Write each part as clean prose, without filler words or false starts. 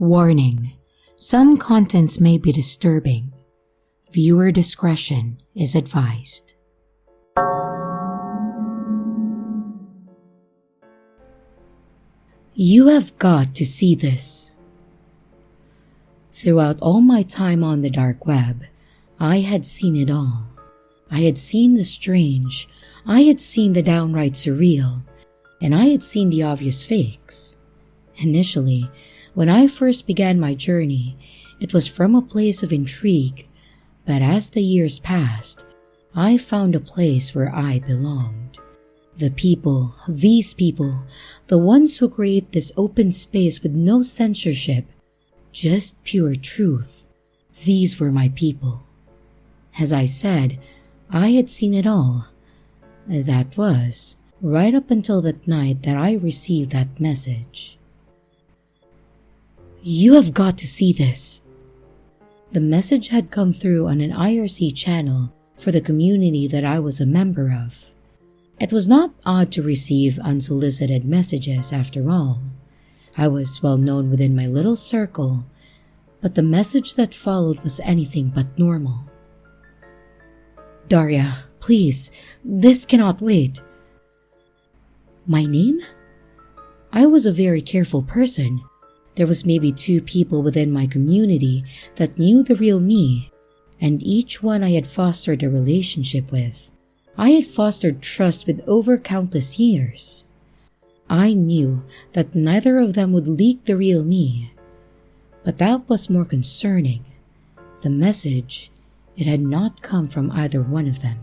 Warning: some contents may be disturbing. Viewer discretion is advised. You have got to see this. Throughout all my time on the dark web, I had seen it all. I had seen the strange, I had seen the downright surreal, and I had seen the obvious fakes. Initially, when I first began my journey, it was from a place of intrigue, but as the years passed, I found a place where I belonged. The people, these people, the ones who create this open space with no censorship, just pure truth, these were my people. As I said, I had seen it all. That was, right up until that night that I received that message. You have got to see this. The message had come through on an IRC channel for the community that I was a member of. It was not odd to receive unsolicited messages after all. I was well known within my little circle, but the message that followed was anything but normal. Daria, please, this cannot wait. My name? I was a very careful person. There was maybe 2 people within my community that knew the real me, and each one I had fostered a relationship with. I had fostered trust with over countless years. I knew that neither of them would leak the real me, but that was more concerning. The message, it had not come from either one of them.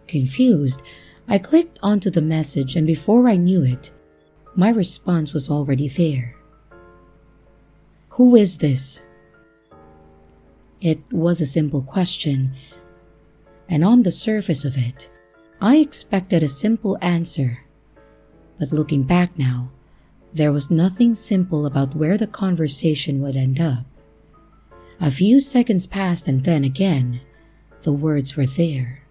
Confused, I clicked onto the message, and before I knew it, my response was already there. Who is this? It was a simple question, and on the surface of it, I expected a simple answer. But looking back now, there was nothing simple about where the conversation would end up. A few seconds passed, and then again, the words were there.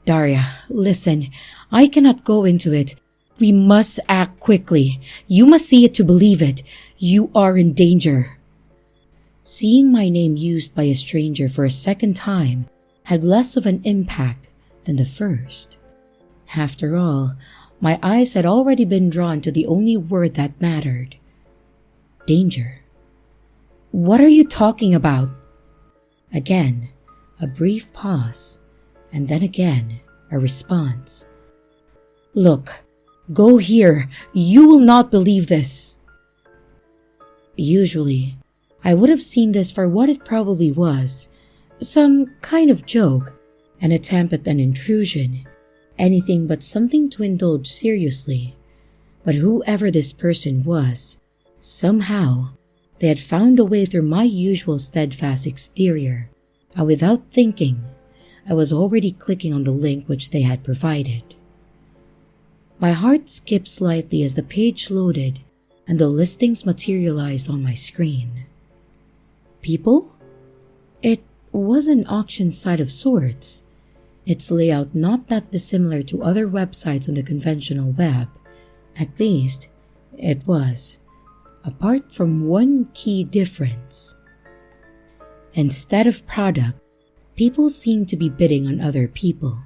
Daria, listen, I cannot go into it. We must act quickly. You must see it to believe it. You are in danger. Seeing my name used by a stranger for a second time had less of an impact than the first. After all, my eyes had already been drawn to the only word that mattered. Danger. What are you talking about? Again, a brief pause, and then again, a response. Look, go here. You will not believe this. Usually, I would have seen this for what it probably was, some kind of joke, an attempt at an intrusion, anything but something to indulge seriously. But whoever this person was, somehow, they had found a way through my usual steadfast exterior, and without thinking, I was already clicking on the link which they had provided. My heart skipped slightly as the page loaded and the listings materialized on my screen. People? It was an auction site of sorts. Its layout not that dissimilar to other websites on the conventional web. At least, it was, apart from one key difference. Instead of product, people seemed to be bidding on other people.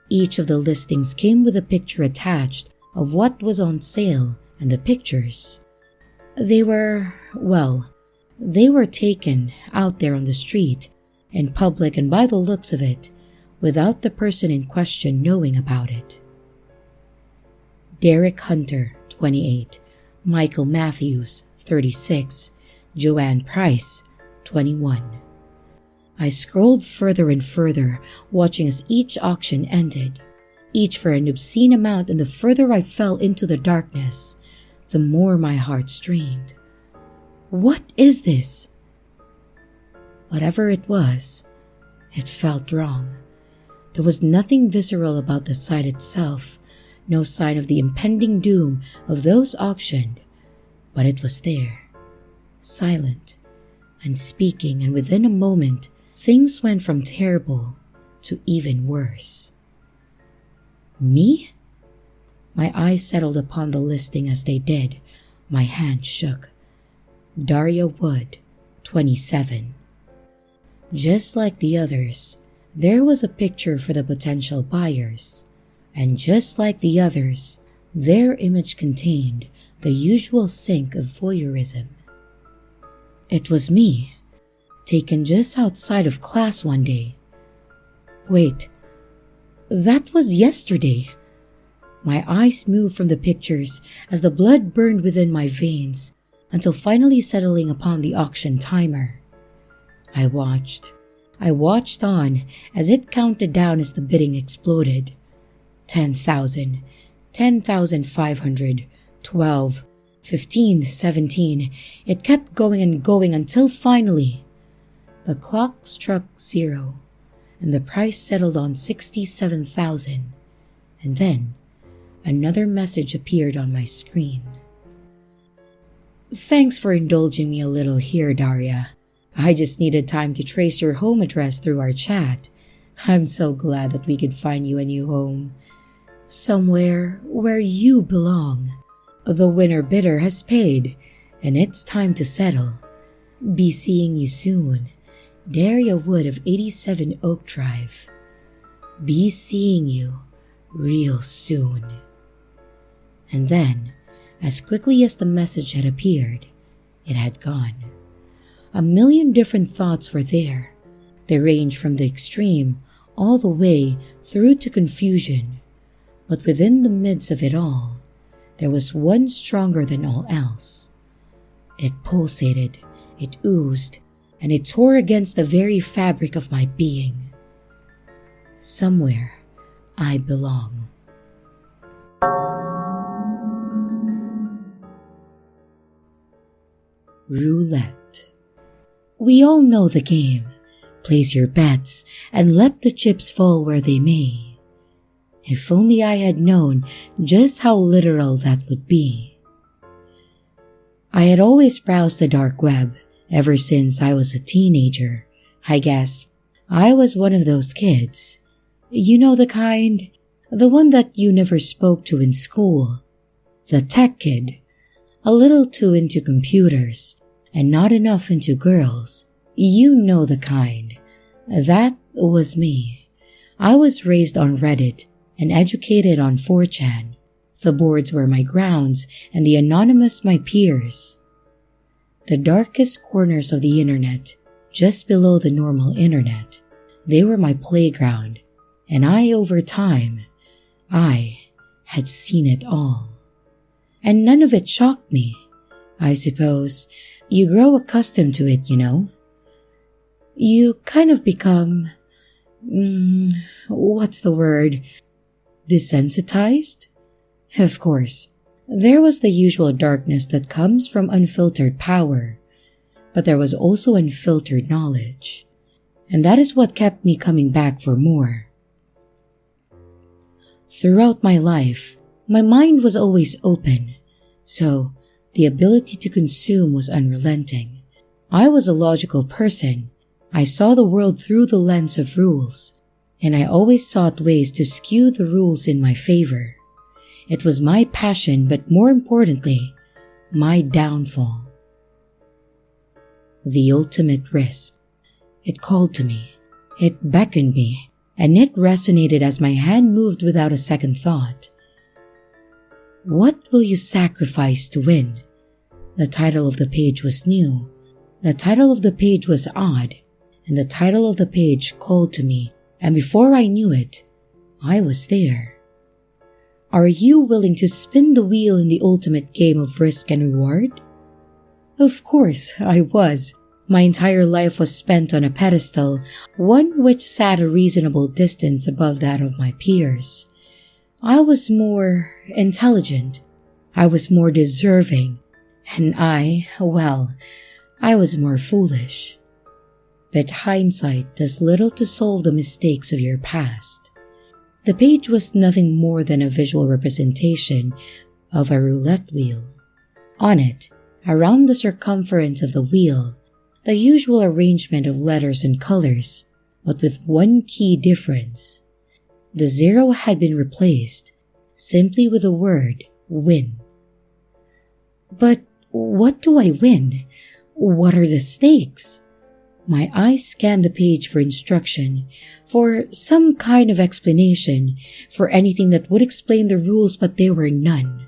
Each of the listings came with a picture attached of what was on sale, and the pictures, they were taken out there on the street, in public, and by the looks of it, without the person in question knowing about it. Derek Hunter, 28, Michael Matthews, 36, Joanne Price, 21. I scrolled further and further, watching as each auction ended, each for an obscene amount, and the further I fell into the darkness, the more my heart strained. What is this? Whatever it was, it felt wrong. There was nothing visceral about the sight itself, no sign of the impending doom of those auctioned, but it was there, silent, unspeaking, and within a moment, things went from terrible to even worse. Me? My eyes settled upon the listing as they did, My hand shook. Daria Wood, 27. Just like the others, there was a picture for the potential buyers. And just like the others, their image contained the usual sink of voyeurism. It was me, taken just outside of class one day. Wait, that was yesterday. My eyes moved from the pictures as the blood burned within my veins until finally settling upon the auction timer. I watched on as it counted down as the bidding exploded. 10,000, 10,500, 12, 15, 17. It kept going and going until finally the clock struck 0 and the price settled on 67,000. And then another message appeared on my screen. Thanks for indulging me a little here, Daria. I just needed time to trace your home address through our chat. I'm so glad that we could find you a new home. Somewhere where you belong. The winner bidder has paid, and it's time to settle. Be seeing you soon. Daria Wood of 87 Oak Drive. Be seeing you real soon. And then, as quickly as the message had appeared, it had gone. A million different thoughts were there. They ranged from the extreme all the way through to confusion. But within the midst of it all, there was one stronger than all else. It pulsated, it oozed, and it tore against the very fabric of my being. Somewhere I belong. Roulette. We all know the game. Place your bets and let the chips fall where they may. If only I had known just how literal that would be. I had always browsed the dark web ever since I was a teenager. I guess I was one of those kids. You know the kind, the one that you never spoke to in school. The tech kid, a little too into computers and not enough into girls. You know the kind. That was me. I was raised on Reddit and educated on 4chan. The boards were my grounds and the anonymous my peers. The darkest corners of the internet, just below the normal internet, they were my playground, and over time, I had seen it all. And none of it shocked me. I suppose you grow accustomed to it, you know. You kind of become, what's the word? Desensitized? Of course, there was the usual darkness that comes from unfiltered power, but there was also unfiltered knowledge, and that is what kept me coming back for more. Throughout my life, my mind was always open, so the ability to consume was unrelenting. I was a logical person. I saw the world through the lens of rules, and I always sought ways to skew the rules in my favor. It was my passion, but more importantly, my downfall. The ultimate risk. It called to me. It beckoned me, and it resonated as my hand moved without a second thought. What will you sacrifice to win? The title of the page was new. The title of the page was odd, and the title of the page called to me. And before I knew it, I was there. Are you willing to spin the wheel in the ultimate game of risk and reward? Of course, I was. My entire life was spent on a pedestal, one which sat a reasonable distance above that of my peers. I was more intelligent. I was more deserving. And I was more foolish. But hindsight does little to solve the mistakes of your past. The page was nothing more than a visual representation of a roulette wheel. On it, around the circumference of the wheel, the usual arrangement of letters and colors, but with one key difference. The 0 had been replaced simply with the word win. But What do I win? What are the stakes? My eyes scanned the page for instruction, for some kind of explanation, for anything that would explain the rules, but there were none.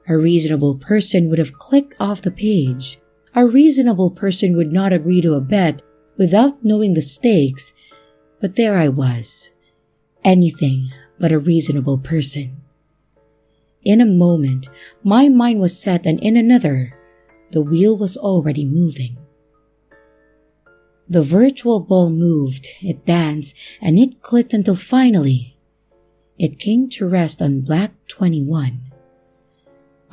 A reasonable person would have clicked off the page. A reasonable person would not agree to a bet without knowing the stakes, but there I was, anything but a reasonable person. In a moment, my mind was set, and in another, the wheel was already moving. The virtual ball moved, it danced, and it clicked until finally, it came to rest on black 21.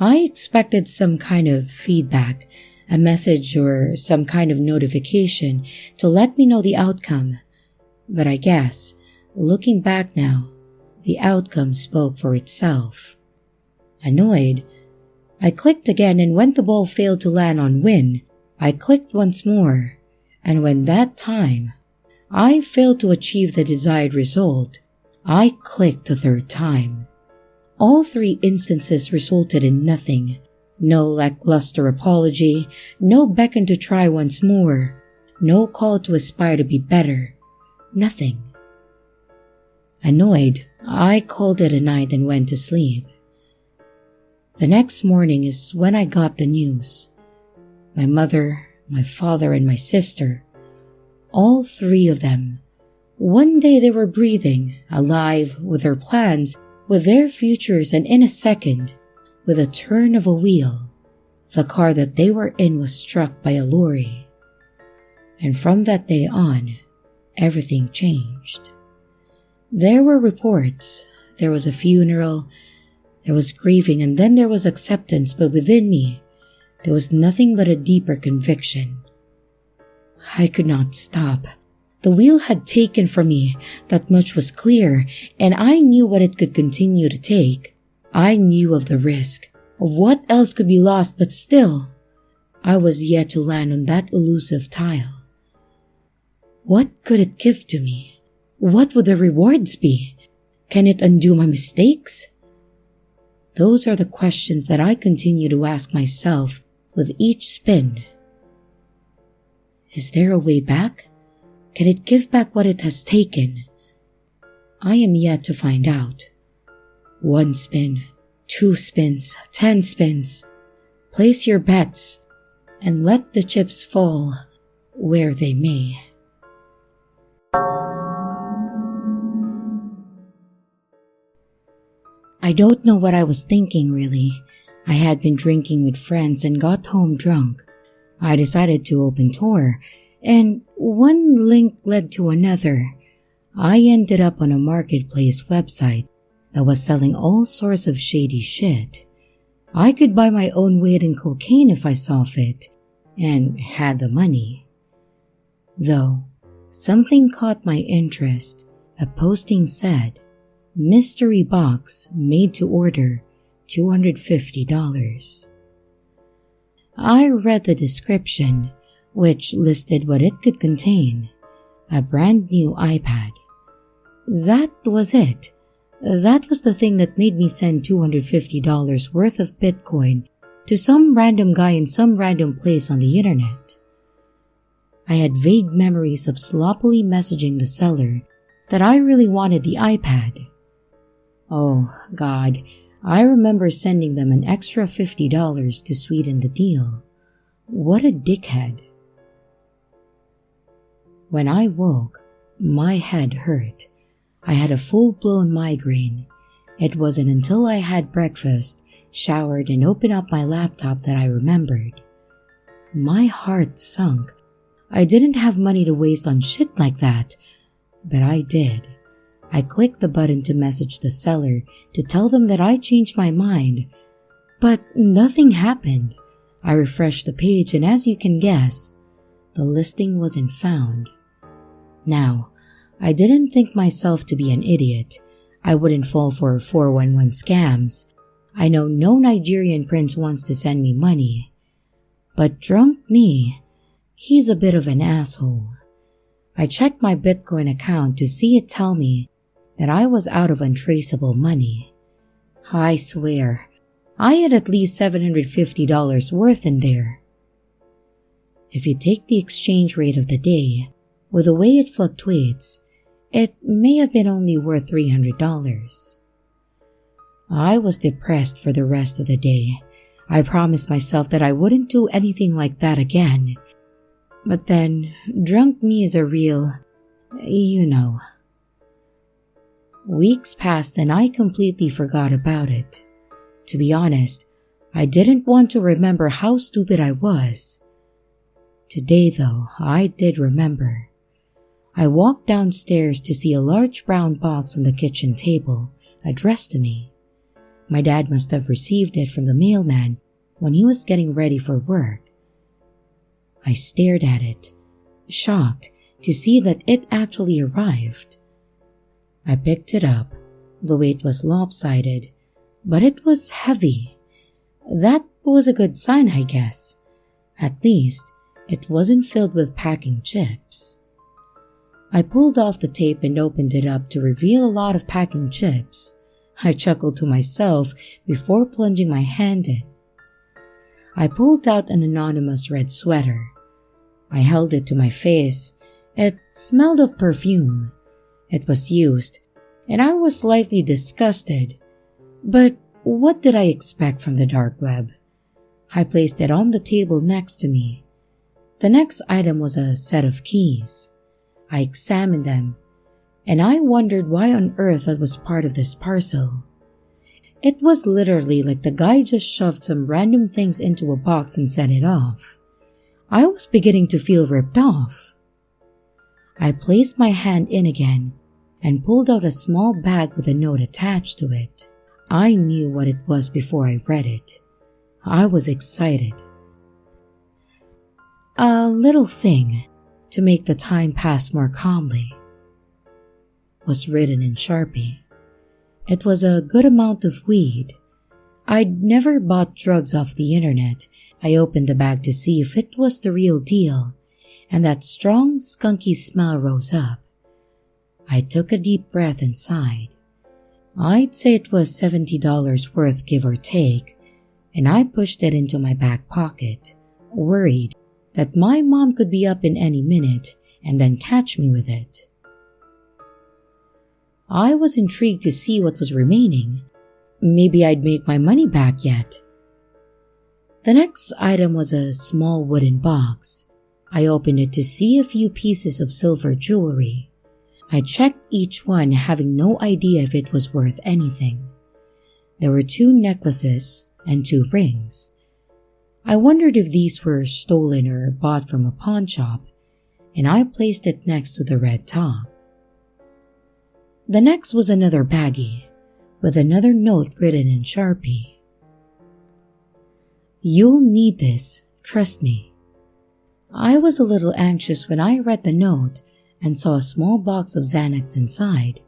I expected some kind of feedback, a message or some kind of notification to let me know the outcome, but I guess, looking back now, the outcome spoke for itself. Annoyed, I clicked again, and when the ball failed to land on win, I clicked once more, and when that time I failed to achieve the desired result, I clicked the third time. All three instances resulted in nothing. No lackluster apology, no beckon to try once more, no call to aspire to be better, nothing. Annoyed, I called it a night and went to sleep. The next morning is when I got the news. My mother, my father, and my sister, all three of them, one day they were breathing, alive, with their plans, with their futures, and in a second, with a turn of a wheel, the car that they were in was struck by a lorry. And from that day on, everything changed. There were reports, there was a funeral, there was grieving, and then there was acceptance, but within me, there was nothing but a deeper conviction. I could not stop. The wheel had taken from me, that much was clear, and I knew what it could continue to take. I knew of the risk, of what else could be lost, but still, I was yet to land on that elusive tile. What could it give to me? What would the rewards be? Can it undo my mistakes? Those are the questions that I continue to ask myself with each spin. Is there a way back? Can it give back what it has taken? I am yet to find out. 1 spin, 2 spins, 10 spins. Place your bets and let the chips fall where they may. I don't know what I was thinking really. I had been drinking with friends and got home drunk. I decided to open Tor, and one link led to another. I ended up on a marketplace website that was selling all sorts of shady shit. I could buy my own weight in cocaine if I saw fit, and had the money. Though, something caught my interest. A posting said, "Mystery box made to order, $250. I read the description, which listed what it could contain. A brand new iPad. That was it. That was the thing that made me send $250 worth of Bitcoin to some random guy in some random place on the internet. I had vague memories of sloppily messaging the seller that I really wanted the iPad. Oh, God, I remember sending them an extra $50 to sweeten the deal. What a dickhead. When I woke, my head hurt. I had a full-blown migraine. It wasn't until I had breakfast, showered, and opened up my laptop that I remembered. My heart sunk. I didn't have money to waste on shit like that, but I did. I clicked the button to message the seller to tell them that I changed my mind, but nothing happened. I refreshed the page, and as you can guess, the listing wasn't found. Now, I didn't think myself to be an idiot. I wouldn't fall for 411 scams. I know no Nigerian prince wants to send me money. But drunk me, he's a bit of an asshole. I checked my Bitcoin account to see it tell me that I was out of untraceable money. I swear, I had at least $750 worth in there. If you take the exchange rate of the day, with the way it fluctuates, it may have been only worth $300. I was depressed for the rest of the day. I promised myself that I wouldn't do anything like that again. But then, drunk me is a real, you know. Weeks passed and I completely forgot about it. To be honest, I didn't want to remember how stupid I was. Today, though, I did remember. I walked downstairs to see a large brown box on the kitchen table, addressed to me. My dad must have received it from the mailman when he was getting ready for work. I stared at it, shocked to see that it actually arrived. I picked it up, the weight was lopsided, but it was heavy. That was a good sign, I guess. At least, it wasn't filled with packing chips. I pulled off the tape and opened it up to reveal a lot of packing chips. I chuckled to myself before plunging my hand in. I pulled out an anonymous red sweater. I held it to my face. It smelled of perfume. It was used, and I was slightly disgusted. But what did I expect from the dark web? I placed it on the table next to me. The next item was a set of keys. I examined them, and I wondered why on earth that was part of this parcel. It was literally like the guy just shoved some random things into a box and set it off. I was beginning to feel ripped off. I placed my hand in again and pulled out a small bag with a note attached to it. I knew what it was before I read it. I was excited. A little thing to make the time pass more calmly was written in Sharpie. It was a good amount of weed. I'd never bought drugs off the internet. I opened the bag to see if it was the real deal, and that strong, skunky smell rose up. I took a deep breath and sighed. I'd say it was $70 worth, give or take, and I pushed it into my back pocket, worried that my mom could be up in any minute and then catch me with it. I was intrigued to see what was remaining. Maybe I'd make my money back yet. The next item was a small wooden box. I opened it to see a few pieces of silver jewelry. I checked each one, having no idea if it was worth anything. There were 2 necklaces and 2 rings. I wondered if these were stolen or bought from a pawn shop, and I placed it next to the red top. The next was another baggie, with another note written in Sharpie. "You'll need this, trust me." I was a little anxious when I read the note and saw a small box of Xanax inside.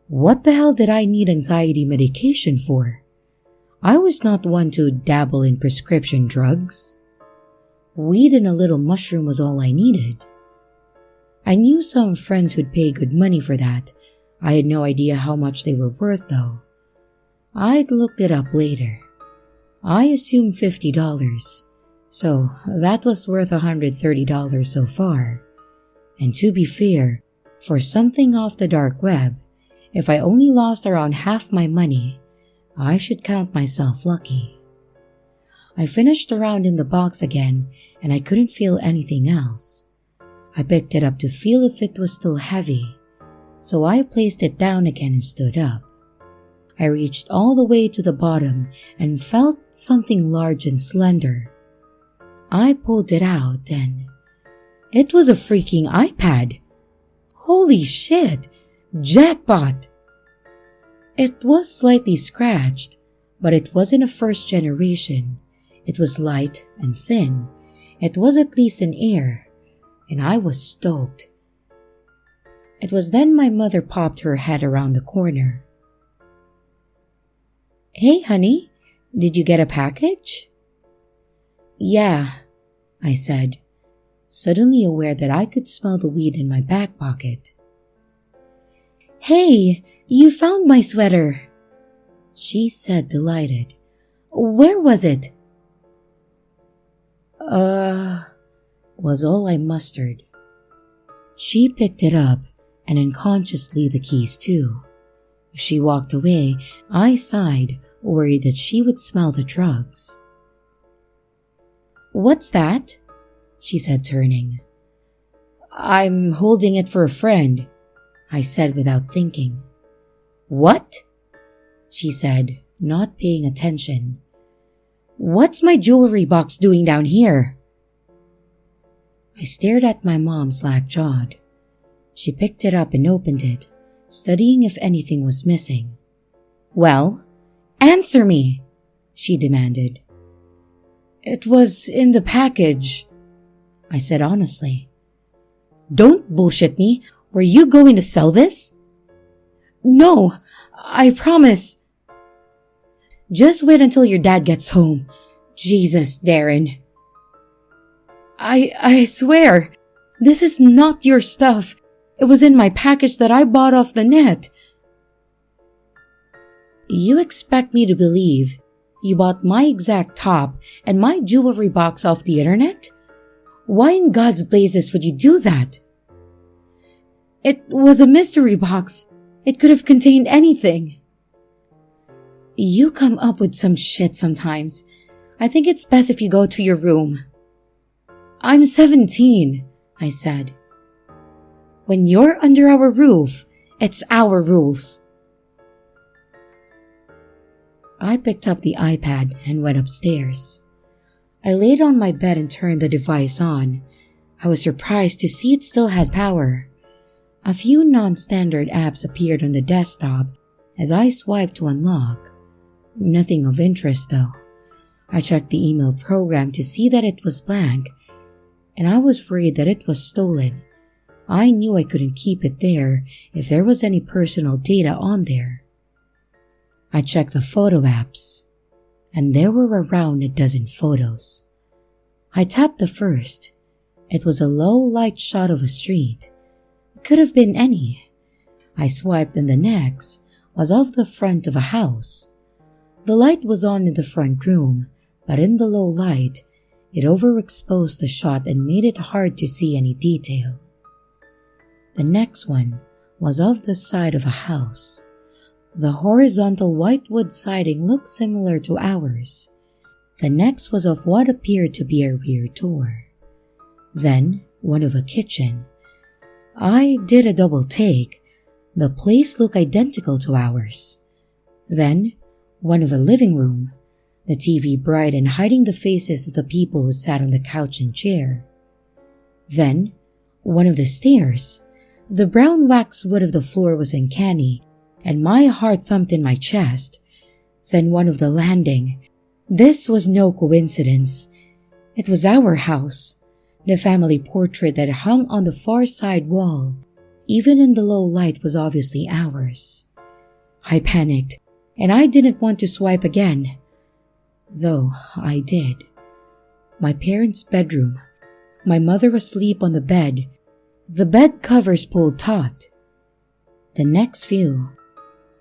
What the hell did I need anxiety medication for? I was not one to dabble in prescription drugs. Weed and a little mushroom was all I needed. I knew some friends who'd pay good money for that. I had no idea how much they were worth though. I'd looked it up later. I assumed $50, so that was worth $130 so far. And to be fair, for something off the dark web, if I only lost around half my money, I should count myself lucky. I finished the round in the box again, and I couldn't feel anything else. I picked it up to feel if it was still heavy, so I placed it down again and stood up. I reached all the way to the bottom and felt something large and slender. I pulled it out and it was a freaking iPad. Holy shit! Jackpot! It was slightly scratched, but it wasn't a first generation. It was light and thin. It was at least an Air, and I was stoked. It was then my mother popped her head around the corner. "Hey, honey, did you get a package?" "Yeah," I said, suddenly aware that I could smell the weed in my back pocket. "Hey, you found my sweater," she said, delighted. Where was it? Was all I mustered. She picked it up and unconsciously the keys too. She walked away. I sighed, worried that she would smell the drugs. What's that? She said, turning. I'm holding it for a friend, I said without thinking. What? She said, not paying attention. What's my jewelry box doing down here? I stared at my mom slack-jawed. She picked it up and opened it, studying if anything was missing. Well, answer me, she demanded. It was in the package, I said honestly. Don't bullshit me. Were you going to sell this? No, I promise. Just wait until your dad gets home. Jesus, Darren. I swear, this is not your stuff. It was in my package that I bought off the net. You expect me to believe you bought my exact top and my jewelry box off the internet? Why in God's blazes would you do that? It was a mystery box. It could have contained anything. You come up with some shit sometimes. I think it's best if you go to your room. I'm 17, I said. When you're under our roof, it's our rules. I picked up the iPad and went upstairs. I laid on my bed and turned the device on. I was surprised to see it still had power. A few non-standard apps appeared on the desktop as I swiped to unlock. Nothing of interest though. I checked the email program to see that it was blank, and I was worried that it was stolen. I knew I couldn't keep it there if there was any personal data on there. I checked the photo apps, and there were around a dozen photos. I tapped the first. It was a low-light shot of a street. It could have been any. I swiped, and the next was of the front of a house. The light was on in the front room, but in the low light, it overexposed the shot and made it hard to see any detail. The next one was of the side of a house. The horizontal white wood siding looked similar to ours. The next was of what appeared to be a rear door. Then, one of a kitchen. I did a double take. The place looked identical to ours. Then, one of a living room. The TV bright and hiding the faces of the people who sat on the couch and chair. Then, one of the stairs. The brown wax wood of the floor was uncanny, and my heart thumped in my chest. Then one of the landing. This was no coincidence. It was our house. The family portrait that hung on the far side wall, even in the low light, was obviously ours. I panicked, and I didn't want to swipe again. Though I did. My parents' bedroom. My mother asleep on the bed. The bed covers pulled taut. The next view,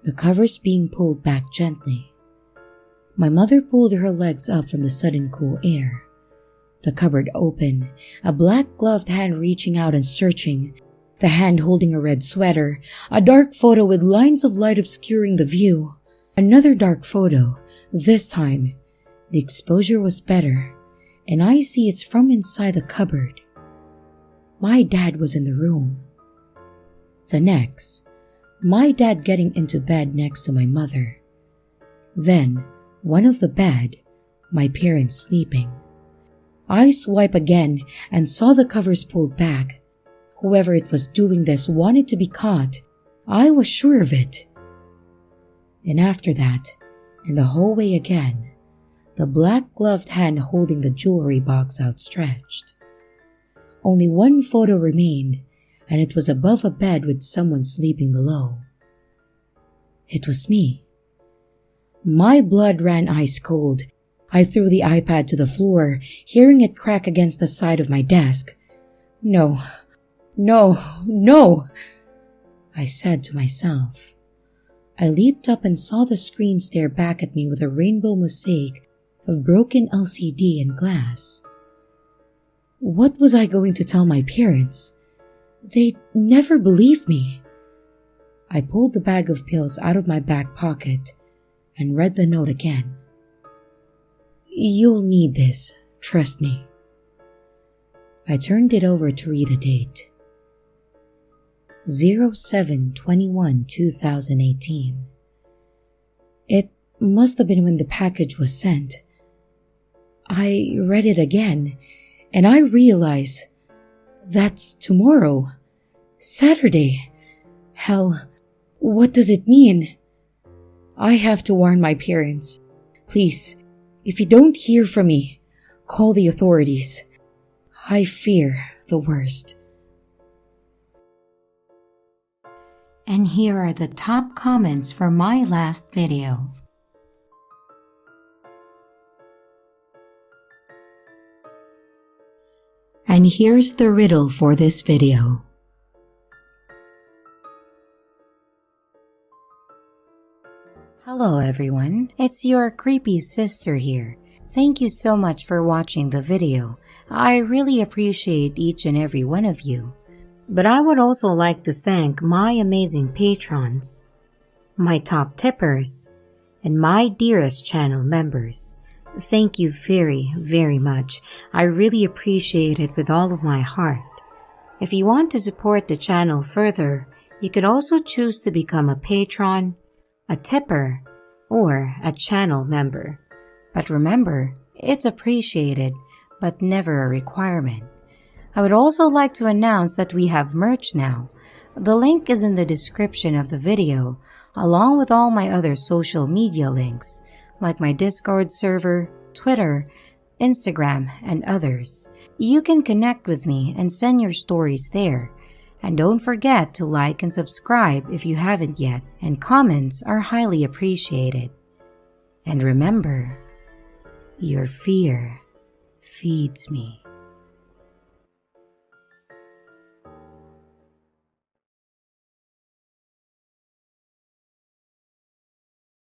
the covers being pulled back gently. My mother pulled her legs up from the sudden cool air. The cupboard open, a black gloved hand reaching out and searching, the hand holding a red sweater, a dark photo with lines of light obscuring the view. Another dark photo. This time, the exposure was better, and I see it's from inside the cupboard. My dad was in the room. The next, my dad getting into bed next to my mother. Then, one of the bed, my parents sleeping. I swipe again and saw the covers pulled back. Whoever it was doing this wanted to be caught. I was sure of it. And after that, in the hallway again, the black gloved hand holding the jewelry box outstretched. Only one photo remained, and it was above a bed with someone sleeping below. It was me. My blood ran ice cold. I threw the iPad to the floor, hearing it crack against the side of my desk. No, no, no, I said to myself. I leaped up and saw the screen stare back at me with a rainbow mosaic of broken LCD and glass. What was I going to tell my parents? They'd never believe me. I pulled the bag of pills out of my back pocket and read the note again. You'll need this, trust me. I turned it over to read a date. 07/21/2018. It must have been when the package was sent. I read it again, and I realized that's tomorrow, Saturday. Hell, what does it mean? I have to warn my parents. Please, if you don't hear from me, call the authorities. I fear the worst. And here are the top comments for my last video. And here's the riddle for this video. Hello everyone, it's your creepy sister here. Thank you so much for watching the video. I really appreciate each and every one of you. But I would also like to thank my amazing patrons, my top tippers, and my dearest channel members. Thank you very, very much. I really appreciate it with all of my heart. If you want to support the channel further, you could also choose to become a patron, a tipper, or a channel member. But remember, it's appreciated, but never a requirement. I would also like to announce that we have merch now. The link is in the description of the video, along with all my other social media links, like my Discord server, Twitter, Instagram, and others. You can connect with me and send your stories there. And don't forget to like and subscribe if you haven't yet, and comments are highly appreciated. And remember, your fear feeds me.